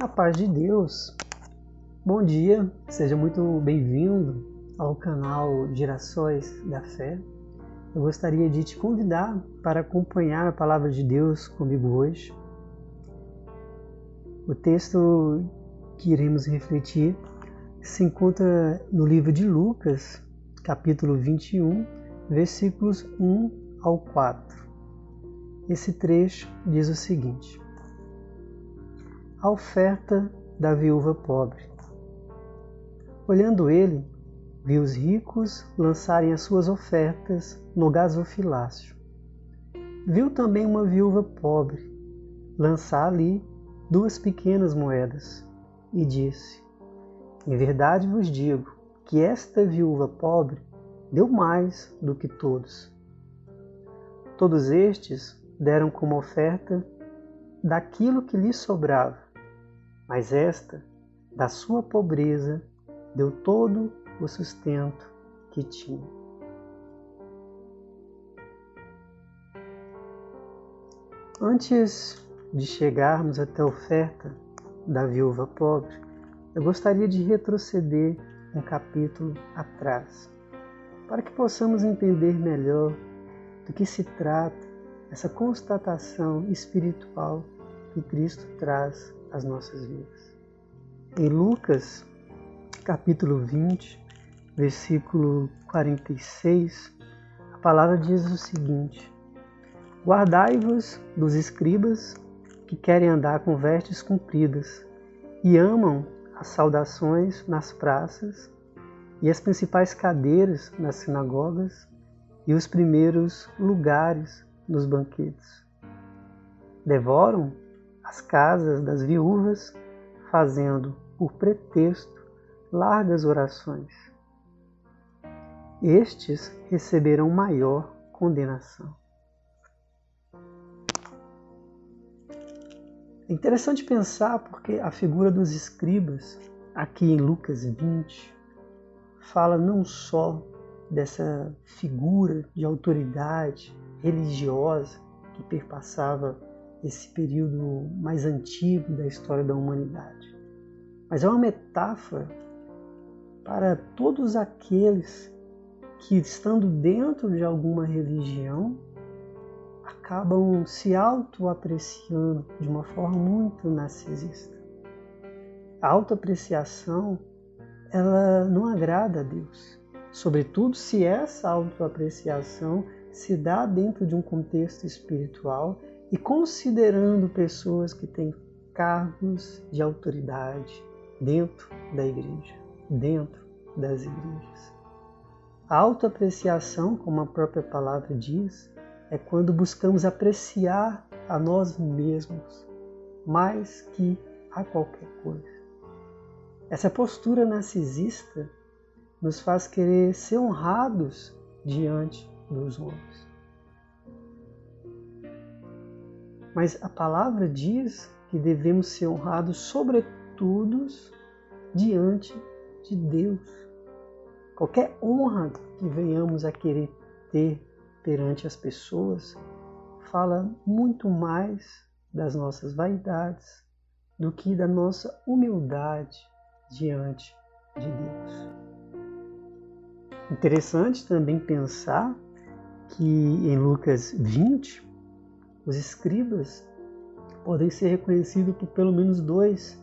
A paz de Deus. Bom dia, seja muito bem-vindo ao canal Gerações da Fé. Eu gostaria de te convidar para acompanhar a palavra de Deus comigo hoje. O texto que iremos refletir se encontra no livro de Lucas, capítulo 21, versículos 1 ao 4. Esse trecho diz o seguinte: a oferta da viúva pobre. Olhando ele, viu os ricos lançarem as suas ofertas no gasofilácio. Viu também uma viúva pobre lançar ali 2 pequenas moedas e disse: em verdade vos digo que esta viúva pobre deu mais do que todos. Todos estes deram como oferta daquilo que lhes sobrava, mas esta, da sua pobreza, deu todo o sustento que tinha. Antes de chegarmos até a oferta da viúva pobre, eu gostaria de retroceder um capítulo atrás, para que possamos entender melhor do que se trata essa constatação espiritual que Cristo traz às nossas vidas. Em Lucas, capítulo 20, versículo 46, a palavra diz o seguinte: guardai-vos dos escribas que querem andar com vestes compridas e amam as saudações nas praças e as principais cadeiras nas sinagogas e os primeiros lugares nos banquetes. Devoram as casas das viúvas, fazendo por pretexto largas orações. Estes receberão maior condenação. É interessante pensar porque a figura dos escribas, aqui em Lucas 20, fala não só dessa figura de autoridade religiosa que perpassava esse período mais antigo da história da humanidade, mas é uma metáfora para todos aqueles que, estando dentro de alguma religião, acabam se autoapreciando de uma forma muito narcisista. A autoapreciação, ela não agrada a Deus, sobretudo se essa autoapreciação se dá dentro de um contexto espiritual e considerando pessoas que têm cargos de autoridade dentro da igreja, dentro das igrejas. A autoapreciação, como a própria palavra diz, é quando buscamos apreciar a nós mesmos mais que a qualquer coisa. Essa postura narcisista nos faz querer ser honrados diante dos homens. Mas a palavra diz que devemos ser honrados sobretudo diante de Deus. Qualquer honra que venhamos a querer ter perante as pessoas fala muito mais das nossas vaidades do que da nossa humildade diante de Deus. Interessante também pensar que em Lucas 20, os escribas podem ser reconhecidos por pelo menos 2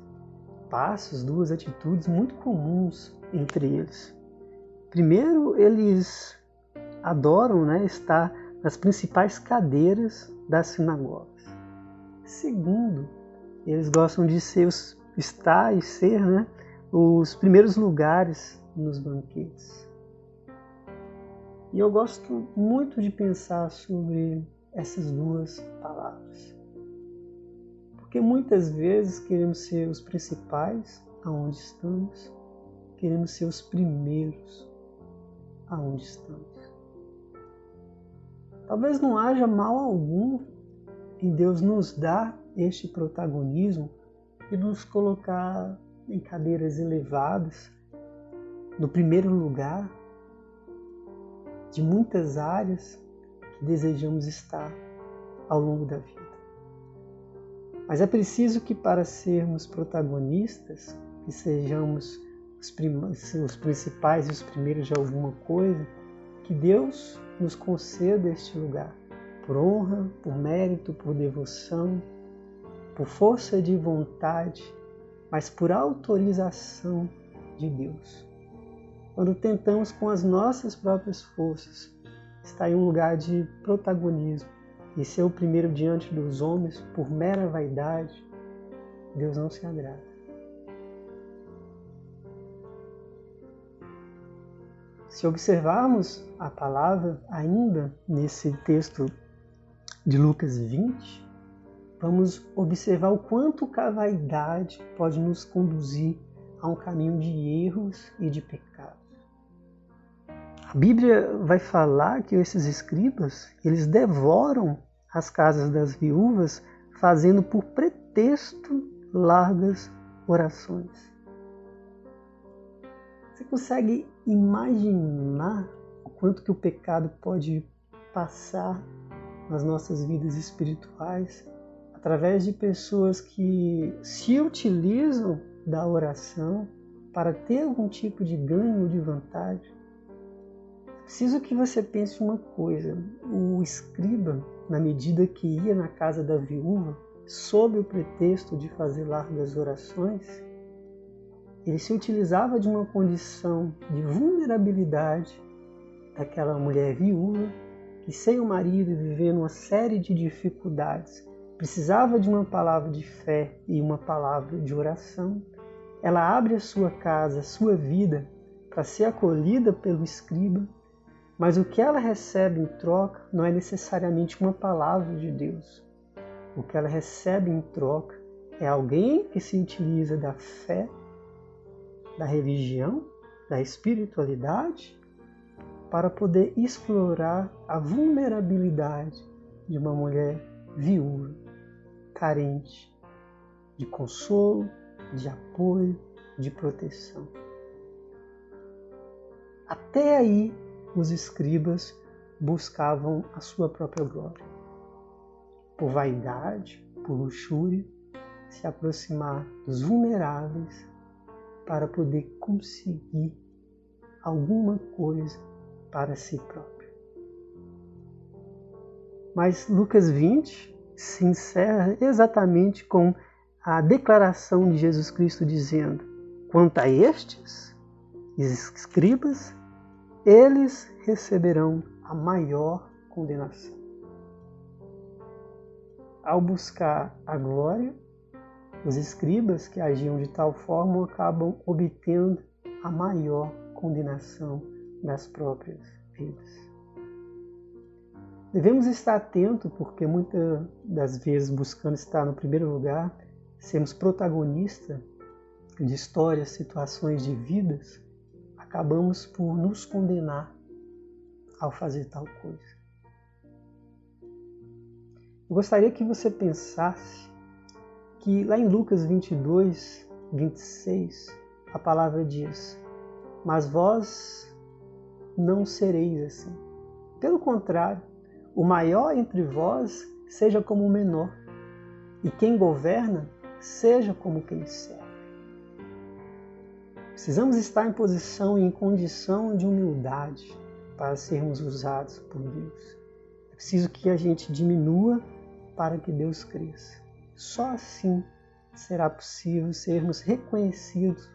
passos, 2 atitudes muito comuns entre eles. Primeiro, eles adoram estar nas principais cadeiras das sinagogas. Segundo, eles gostam de ser os primeiros lugares nos banquetes. E eu gosto muito de pensar sobre essas 2 palavras. Porque muitas vezes queremos ser os principais aonde estamos, queremos ser os primeiros aonde estamos. Talvez não haja mal algum em Deus nos dar este protagonismo e nos colocar em cadeiras elevadas, no primeiro lugar de muitas áreas que desejamos estar ao longo da vida. Mas é preciso que para sermos protagonistas, que sejamos os principais e os primeiros de alguma coisa, que Deus nos conceda este lugar, por honra, por mérito, por devoção, por força de vontade, mas por autorização de Deus. Quando tentamos com as nossas próprias forças estar em um lugar de protagonismo e ser o primeiro diante dos homens por mera vaidade, Deus não se agrada. Se observarmos a palavra ainda nesse texto de Lucas 20, vamos observar o quanto a vaidade pode nos conduzir a um caminho de erros e de pecados. A Bíblia vai falar que esses escribas, eles devoram as casas das viúvas, fazendo por pretexto largas orações. Você consegue imaginar o quanto que o pecado pode passar nas nossas vidas espirituais através de pessoas que se utilizam da oração para ter algum tipo de ganho ou de vantagem? Preciso que você pense uma coisa. O escriba, na medida que ia na casa da viúva, sob o pretexto de fazer largas orações, ele se utilizava de uma condição de vulnerabilidade daquela mulher viúva que, sem o marido, vivendo uma série de dificuldades, precisava de uma palavra de fé e uma palavra de oração. Ela abre a sua casa, a sua vida, para ser acolhida pelo escriba, mas o que ela recebe em troca não é necessariamente uma palavra de Deus. O que ela recebe em troca é alguém que se utiliza da fé, da religião, da espiritualidade, para poder explorar a vulnerabilidade de uma mulher viúva, carente de consolo, de apoio, de proteção. Até aí, os escribas buscavam a sua própria glória. Por vaidade, por luxúria, se aproximar dos vulneráveis para poder conseguir alguma coisa para si próprio. Mas Lucas 20 se encerra exatamente com a declaração de Jesus Cristo dizendo: quanto a estes, os escribas, eles receberão a maior condenação. Ao buscar a glória, os escribas que agiam de tal forma acabam obtendo a maior condenação das próprias vidas. Devemos estar atentos porque muitas das vezes, buscando estar no primeiro lugar, sermos protagonistas de histórias, situações de vidas, acabamos por nos condenar ao fazer tal coisa. Eu gostaria que você pensasse que lá em Lucas 22, 26, a palavra diz: mas vós não sereis assim. Pelo contrário, o maior entre vós seja como o menor, e quem governa seja como quem serve. Precisamos estar em posição e em condição de humildade para sermos usados por Deus. É preciso que a gente diminua para que Deus cresça. Só assim será possível sermos reconhecidos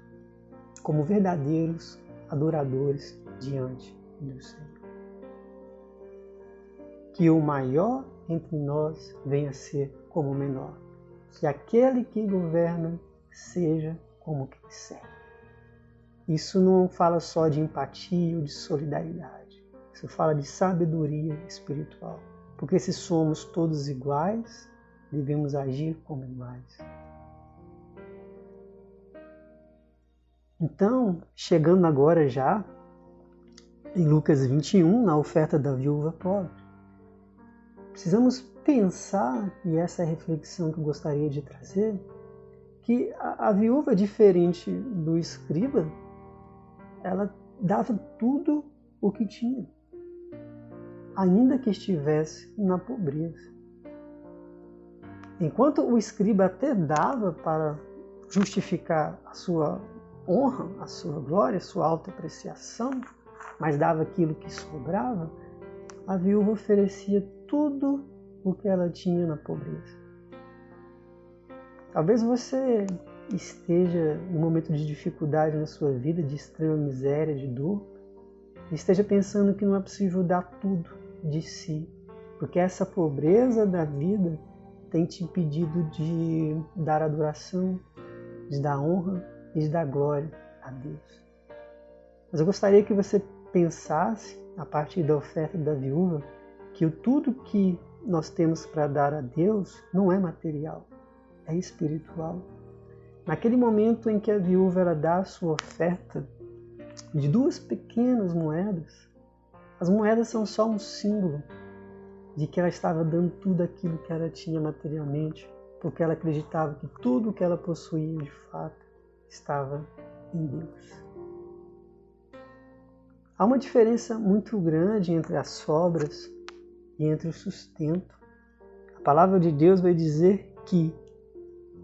como verdadeiros adoradores diante do Senhor. Que o maior entre nós venha a ser como o menor. Que aquele que governa seja como quem serve. Isso não fala só de empatia ou de solidariedade. Isso fala de sabedoria espiritual. Porque se somos todos iguais, devemos agir como iguais. Então, chegando agora já em Lucas 21, na oferta da viúva pobre, precisamos pensar, e essa é a reflexão que eu gostaria de trazer, que a viúva, diferente do escriba, ela dava tudo o que tinha, ainda que estivesse na pobreza. enquanto o escriba até dava para justificar a sua honra, a sua glória, a sua autoapreciação, mas dava aquilo que sobrava, a viúva oferecia tudo o que ela tinha na pobreza. Talvez você esteja num momento de dificuldade na sua vida, de extrema miséria, de dor, e esteja pensando que não é possível dar tudo de si, porque essa pobreza da vida tem te impedido de dar adoração, de dar honra e de dar glória a Deus. Mas eu gostaria que você pensasse, a partir da oferta da viúva, que tudo que nós temos para dar a Deus não é material, é espiritual. Naquele momento em que a viúva ela dá a sua oferta de 2 pequenas moedas, as moedas são só um símbolo de que ela estava dando tudo aquilo que ela tinha materialmente, porque ela acreditava que tudo que ela possuía de fato estava em Deus. Há uma diferença muito grande entre as sobras e entre o sustento. A palavra de Deus vai dizer que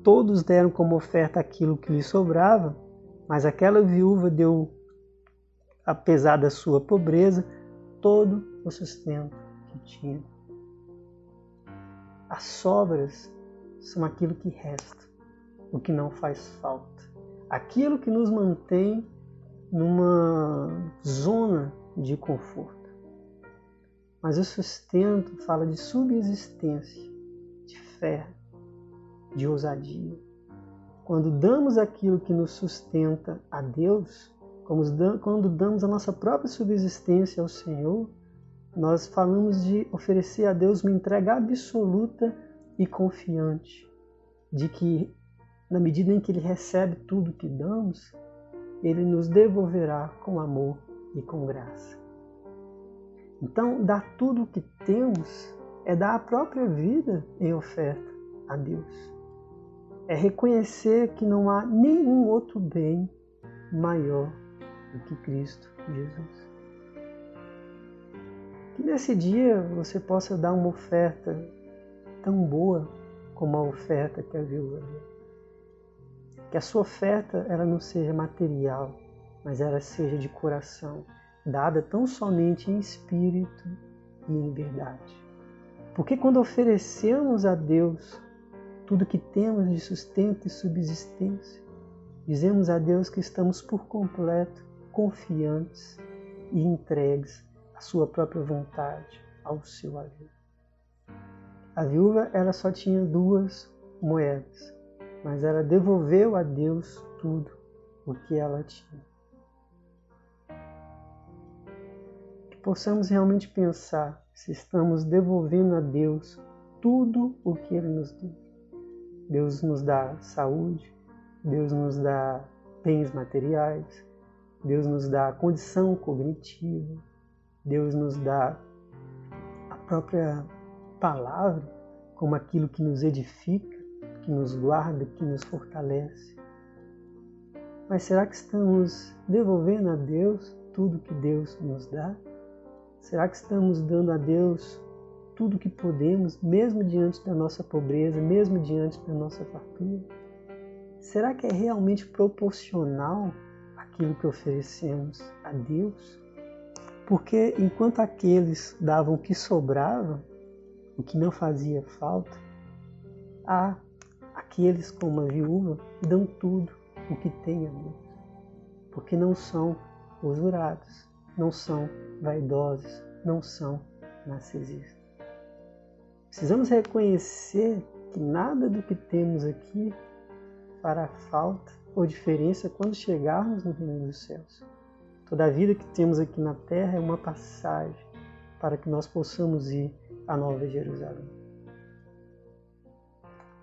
todos deram como oferta aquilo que lhe sobrava, mas aquela viúva deu, apesar da sua pobreza, todo o sustento que tinha. As sobras são aquilo que resta, o que não faz falta. Aquilo que nos mantém numa zona de conforto. Mas o sustento fala de subsistência, de fé, de ousadia. Quando damos aquilo que nos sustenta a Deus, quando damos a nossa própria subsistência ao Senhor, nós falamos de oferecer a Deus uma entrega absoluta e confiante, de que na medida em que Ele recebe tudo que damos, Ele nos devolverá com amor e com graça. Então, dar tudo o que temos é dar a própria vida em oferta a Deus. É reconhecer que não há nenhum outro bem maior do que Cristo Jesus. Que nesse dia você possa dar uma oferta tão boa como a oferta que a viúva deu. Que a sua oferta ela não seja material, mas ela seja de coração, dada tão somente em espírito e em verdade. Porque quando oferecemos a Deus tudo que temos de sustento e subsistência, dizemos a Deus que estamos por completo confiantes e entregues à sua própria vontade, ao seu agir. A viúva ela só tinha 2 moedas, mas ela devolveu a Deus tudo o que ela tinha. Que possamos realmente pensar se estamos devolvendo a Deus tudo o que Ele nos deu. Deus nos dá saúde, Deus nos dá bens materiais, Deus nos dá condição cognitiva, Deus nos dá a própria palavra como aquilo que nos edifica, que nos guarda, que nos fortalece. Mas será que estamos devolvendo a Deus tudo que Deus nos dá? Será que estamos dando a Deus tudo que podemos, mesmo diante da nossa pobreza, mesmo diante da nossa fartura? Será que é realmente proporcional aquilo que oferecemos a Deus? Porque enquanto aqueles davam o que sobrava, o que não fazia falta, há aqueles como a viúva que dão tudo o que tem a Deus. Porque não são usurados, não são vaidosos, não são narcisistas. Precisamos reconhecer que nada do que temos aqui fará falta ou diferença quando chegarmos no reino dos céus. Toda a vida que temos aqui na terra é uma passagem para que nós possamos ir à Nova Jerusalém.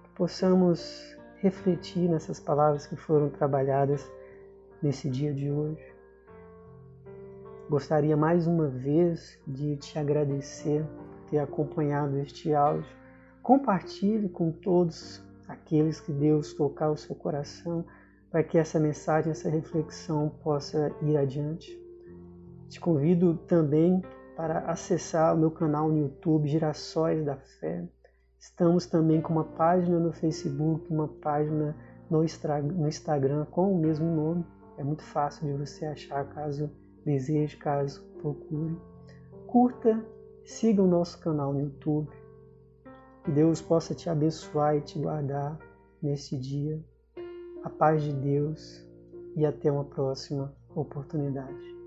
Que possamos refletir nessas palavras que foram trabalhadas nesse dia de hoje. Gostaria mais uma vez de te agradecer por ter acompanhado este áudio. Compartilhe com todos aqueles que Deus tocar o seu coração para que essa mensagem, essa reflexão possa ir adiante. Te convido também para acessar o meu canal no YouTube, Girassóis da Fé. Estamos também com uma página no Facebook, uma página no Instagram com o mesmo nome. É muito fácil de você achar caso deseje, caso procure. Curta, siga o nosso canal no YouTube. Que Deus possa te abençoar e te guardar neste dia. A paz de Deus e até uma próxima oportunidade.